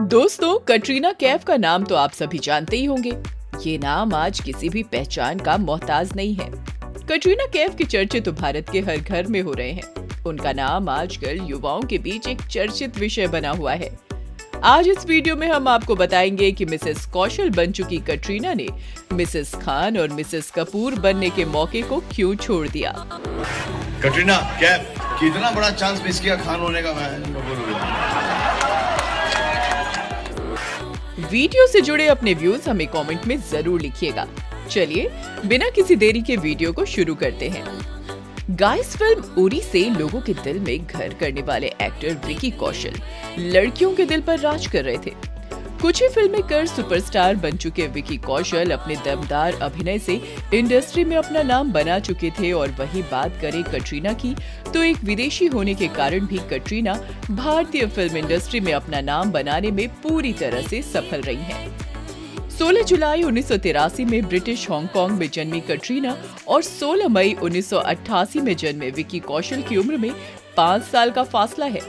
दोस्तों, कटरीना कैफ का नाम तो आप सभी जानते ही होंगे। ये नाम आज किसी भी पहचान का मोहताज नहीं है। कटरीना कैफ की चर्चे तो भारत के हर घर में हो रहे हैं। उनका नाम आजकल युवाओं के बीच एक चर्चित विषय बना हुआ है। आज इस वीडियो में हम आपको बताएंगे कि मिसेस कौशल बन चुकी कटरीना ने मिसेस खान और मिसेस कपूर बनने के मौके को क्यों छोड़ दिया। कटरीना कैफ कितना बड़ा चांस मिस किया खान होने का। मैं कपूर हो गया। वीडियो से जुड़े अपने व्यूज हमें कमेंट में जरूर लिखिएगा। चलिए बिना किसी देरी के वीडियो को शुरू करते हैं। गाइस, फिल्म उरी से लोगों के दिल में घर करने वाले एक्टर विकी कौशल लड़कियों के दिल पर राज कर रहे थे। कुछ ही फिल्में कर सुपरस्टार बन चुके विकी कौशल अपने दमदार अभिनय से इंडस्ट्री में अपना नाम बना चुके थे। और वही बात करें कटरीना की, तो एक विदेशी होने के कारण भी कटरीना भारतीय फिल्म इंडस्ट्री में अपना नाम बनाने में पूरी तरह से सफल रही हैं। 16 जुलाई 1983 में ब्रिटिश हांगकांग में जन्मी कटरीना और 16 मई 1988 में जन्मे विकी कौशल की उम्र में 5 साल का फासला है,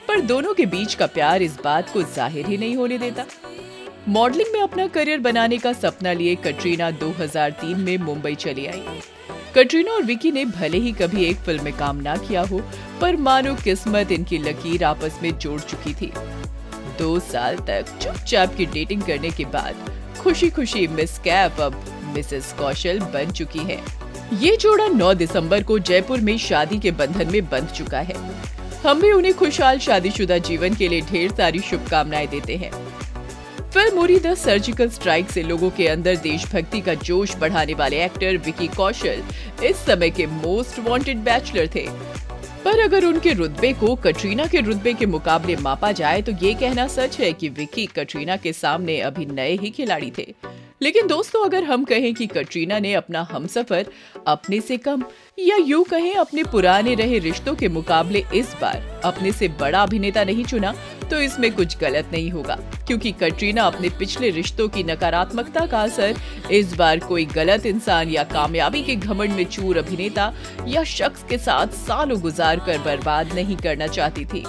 पर दोनों के बीच का प्यार इस बात को जाहिर ही नहीं होने देता। मॉडलिंग में अपना करियर बनाने का सपना लिए कटरीना 2003 में मुंबई चली आई। कटरीना और विकी ने भले ही कभी एक फिल्म में काम ना किया हो, पर मानो किस्मत इनकी लकीर आपस में जोड़ चुकी थी। 2 साल तक चुपचाप की डेटिंग करने के बाद खुशी खुशी मिस कैफ अब मिसेस कौशल बन चुकी है। ये जोड़ा 9 दिसंबर को जयपुर में शादी के बंधन में बंध चुका है। हम भी उन्हें खुशहाल शादीशुदा जीवन के लिए ढेर सारी शुभकामनाएं देते हैं। Film Uri the surgical strike से लोगों के अंदर देशभक्ति का जोश बढ़ाने वाले एक्टर विकी कौशल इस समय के मोस्ट वांटेड बैचलर थे। पर अगर उनके रुतबे को कटरीना के रुतबे के मुकाबले मापा जाए तो ये कहना सच है कि विकी कटरीना के सामने अभी नए ही खिलाड़ी थे। लेकिन दोस्तों, अगर हम कहें कि कटरीना ने अपना हमसफर अपने से कम या यूं कहें अपने पुराने रहे रिश्तों के मुकाबले इस बार अपने से बड़ा अभिनेता नहीं चुना, तो इसमें कुछ गलत नहीं होगा, क्योंकि कटरीना अपने पिछले रिश्तों की नकारात्मकता का असर इस बार कोई गलत इंसान या कामयाबी के घमंड में चूर अभिनेता या शख्स के साथ सालों गुजार कर बर्बाद नहीं करना चाहती थी।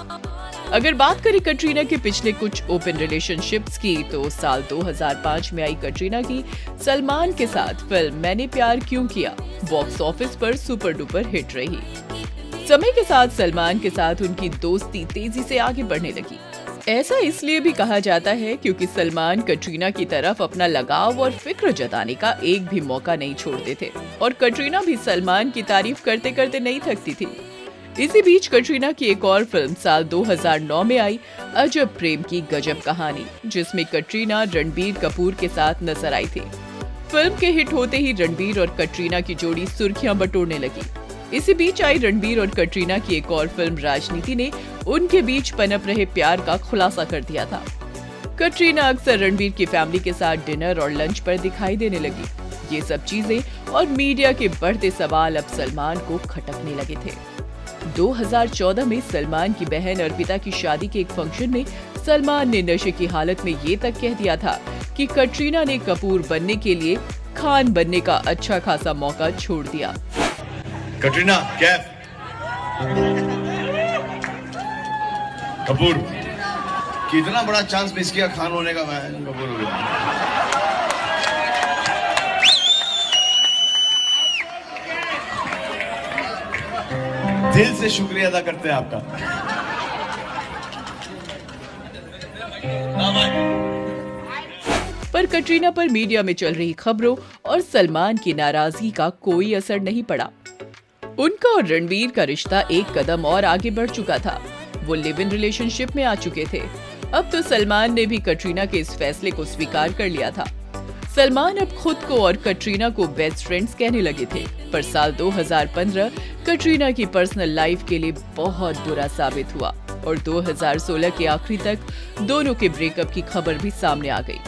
अगर बात करें कटरीना के पिछले कुछ ओपन रिलेशनशिप्स की, तो साल 2005 में आई कटरीना की सलमान के साथ फिल्म मैंने प्यार क्यों किया बॉक्स ऑफिस पर सुपर डुपर हिट रही। समय के साथ सलमान के साथ उनकी दोस्ती तेजी से आगे बढ़ने लगी। ऐसा इसलिए भी कहा जाता है क्योंकि सलमान कटरीना की तरफ अपना लगाव और फिक्र जताने का एक भी मौका नहीं छोड़ते थे, और कटरीना भी सलमान की तारीफ करते करते नहीं थकती थी। इसी बीच कटरीना की एक और फिल्म साल 2009 में आई, अजब प्रेम की गजब कहानी, जिसमें कटरीना रणबीर कपूर के साथ नजर आई थी। फिल्म के हिट होते ही रणबीर और कटरीना की जोड़ी सुर्खियां बटोरने लगी। इसी बीच आई रणबीर और कटरीना की एक और फिल्म राजनीति ने उनके बीच पनप रहे प्यार का खुलासा कर दिया था। कटरीना अक्सर रणबीर की फैमिली के साथ डिनर और लंच पर दिखाई देने लगी। ये सब चीजें और मीडिया के बढ़ते सवाल अब सलमान को खटकने लगे थे। 2014 में सलमान की बहन अर्पिता की शादी के एक फंक्शन में सलमान ने नशे की हालत में ये तक कह दिया था कि कटरीना ने कपूर बनने के लिए खान बनने का अच्छा खासा मौका छोड़ दिया। कटरीना कैफ कपूर कितना बड़ा चांस मिस किया खान होने का। मैं कपूर हो गया। दिल से शुक्रिया अदा करते हैं आपका। पर कटरीना पर मीडिया में चल रही खबरों और सलमान की नाराजगी का कोई असर नहीं पड़ा। उनका और रणबीर का रिश्ता एक कदम और आगे बढ़ चुका था। वो लिव इन रिलेशनशिप में आ चुके थे। अब तो सलमान ने भी कटरीना के इस फैसले को स्वीकार कर लिया था। सलमान अब खुद को और कटरीना को बेस्ट फ्रेंड्स कहने लगे थे, पर साल 2015 कटरीना की पर्सनल लाइफ के लिए बहुत बुरा साबित हुआ और 2016 के आखिरी तक दोनों के ब्रेकअप की खबर भी सामने आ गई।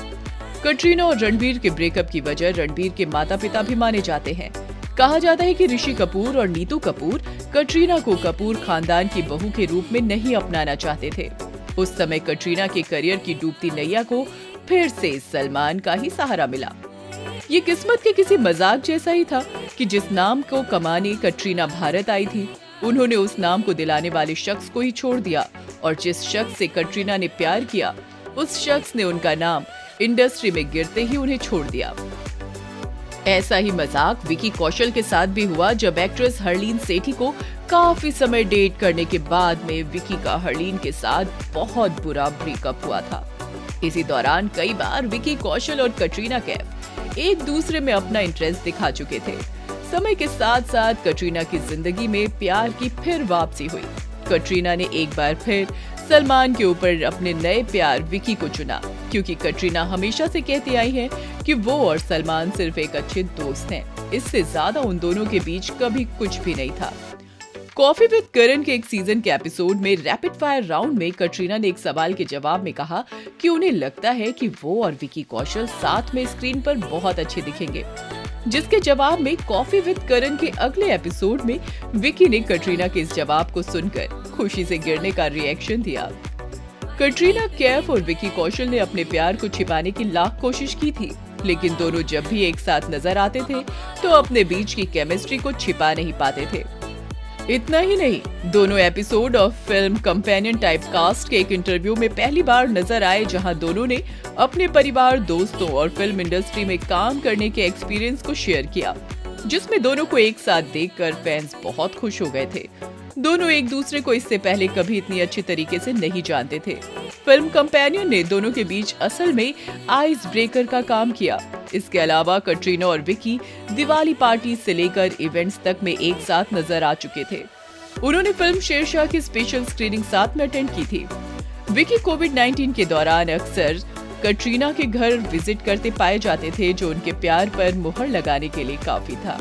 कटरीना और रणबीर के ब्रेकअप की वजह रणबीर के माता पिता भी माने जाते हैं। कहा जाता है कि ऋषि कपूर और नीतू कपूर कटरीना को कपूर खानदान की बहू के रूप में नहीं अपनाना चाहते थे। उस समय कटरीना के करियर की डूबती नैया को फिर से सलमान का ही सहारा मिला। ये किस्मत के किसी मजाक जैसा ही था कि जिस नाम को कमाने कटरीना भारत आई थी, उन्होंने उस नाम को दिलाने वाले शख्स को ही छोड़ दिया और जिस शख्स से कटरीना ने प्यार किया, उस शख्स ने उनका नाम इंडस्ट्री में गिरते ही उन्हें छोड़ दिया। ऐसा ही मजाक विकी कौशल के साथ भी हुआ जब एक्ट्रेस हरलीन सेठी को काफी समय डेट करने के बाद में विकी का हरलीन के साथ बहुत बुरा ब्रेकअप हुआ था। इसी दौरान कई बार विकी कौशल और कटरीना कैफ एक दूसरे में अपना इंटरेस्ट दिखा चुके थे। समय के साथ साथ कटरीना की जिंदगी में प्यार की फिर वापसी हुई। कटरीना ने एक बार फिर सलमान के ऊपर अपने नए प्यार विकी को चुना, क्योंकि कटरीना हमेशा से कहती आई है कि वो और सलमान सिर्फ एक अच्छे दोस्त हैं। इससे ज्यादा उन दोनों के बीच कभी कुछ भी नहीं था। कॉफी विद करण के एक सीजन के एपिसोड में रैपिड फायर राउंड में कटरीना ने एक सवाल के जवाब में कहा कि उन्हें लगता है कि वो और विकी कौशल साथ में स्क्रीन पर बहुत अच्छे दिखेंगे, जिसके जवाब में कॉफी विद करण के अगले एपिसोड में विकी ने कटरीना के इस जवाब को सुनकर खुशी से गिरने का रिएक्शन दिया। कटरीना कैफ और विकी कौशल ने अपने प्यार को छिपाने की लाख कोशिश की थी, लेकिन दोनों जब भी एक साथ नजर आते थे तो अपने बीच की केमिस्ट्री को छिपा नहीं पाते थे। इतना ही नहीं, दोनों episode of Film Companion type cast के एक इंटरव्यू में पहली बार नजर आए, जहां दोनों ने अपने परिवार, दोस्तों और फिल्म इंडस्ट्री में काम करने के एक्सपीरियंस को शेयर किया, जिसमें दोनों को एक साथ देखकर फैंस बहुत खुश हो गए थे। दोनों एक दूसरे को इससे पहले कभी इतनी अच्छी तरीके से नहीं जानते थे। फिल्म कंपेनियन ने दोनों के बीच असल में आइस ब्रेकर का काम किया। इसके अलावा कटरीना और विकी दिवाली पार्टी से लेकर इवेंट्स तक में एक साथ नजर आ चुके थे। उन्होंने फिल्म शेरशाह की स्पेशल स्क्रीनिंग साथ में अटेंड की थी। विकी कोविड-19 के दौरान अक्सर कटरीना के घर विजिट करते पाए जाते थे, जो उनके प्यार पर मुहर लगाने के लिए काफी था।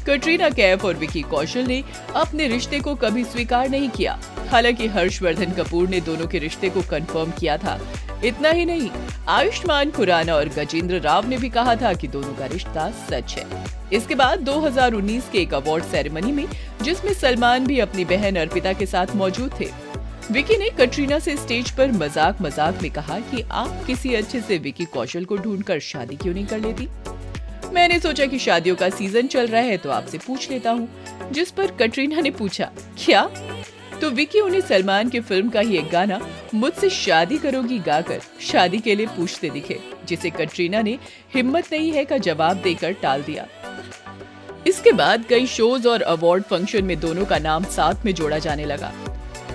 कटरीना कैफ और विकी कौशल ने अपने रिश्ते को कभी स्वीकार नहीं किया। हालांकि हर्षवर्धन कपूर ने दोनों के रिश्ते को कंफर्म किया था। इतना ही नहीं, आयुष्मान खुराना और गजेंद्र राव ने भी कहा था कि दोनों का रिश्ता सच है। इसके बाद 2019 के एक अवार्ड सेरेमनी में, जिसमें सलमान भी अपनी बहन अर्पिता के साथ मौजूद थे, विकी ने कटरीना से स्टेज पर मजाक में कहा कि आप किसी अच्छे से विकी कौशल को ढूंढकर शादी क्यों नहीं कर लेती। मैंने सोचा कि शादियों का सीजन चल रहा है तो आपसे पूछ लेता हूँ। जिस पर कटरीना ने पूछा, क्या? तो विकी उन्हें सलमान की फिल्म का ही एक गाना मुझसे शादी करोगी गाकर शादी के लिए पूछते दिखे, जिसे कटरीना ने हिम्मत नहीं है का जवाब देकर टाल दिया। इसके बाद कई शोज और अवार्ड फंक्शन में दोनों का नाम साथ में जोड़ा जाने लगा।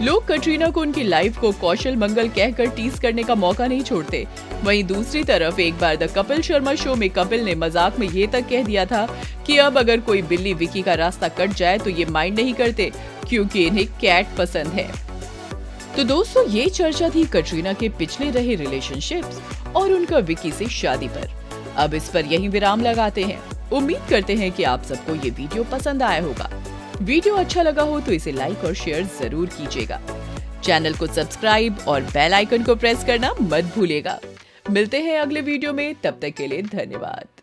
लोग कटरीना को उनकी लाइफ को कौशल मंगल कहकर टीज करने का मौका नहीं छोड़ते। वहीं दूसरी तरफ एक बार द कपिल शर्मा शो में कपिल ने मजाक में ये तक कह दिया था कि अब अगर कोई बिल्ली विकी का रास्ता कट जाए तो ये माइंड नहीं करते, क्योंकि इन्हें कैट पसंद है। तो दोस्तों, ये चर्चा थी कटरीना के पिछले रहे रिलेशनशिप्स और उनका विकी से शादी पर। अब इस पर यही विराम लगाते हैं। उम्मीद करते हैं कि आप सबको ये वीडियो पसंद आया होगा। वीडियो अच्छा लगा हो तो इसे लाइक और शेयर जरूर कीजिएगा। चैनल को सब्सक्राइब और बेल आइकन को प्रेस करना मत भूलिएगा। मिलते हैं अगले वीडियो में, तब तक के लिए धन्यवाद।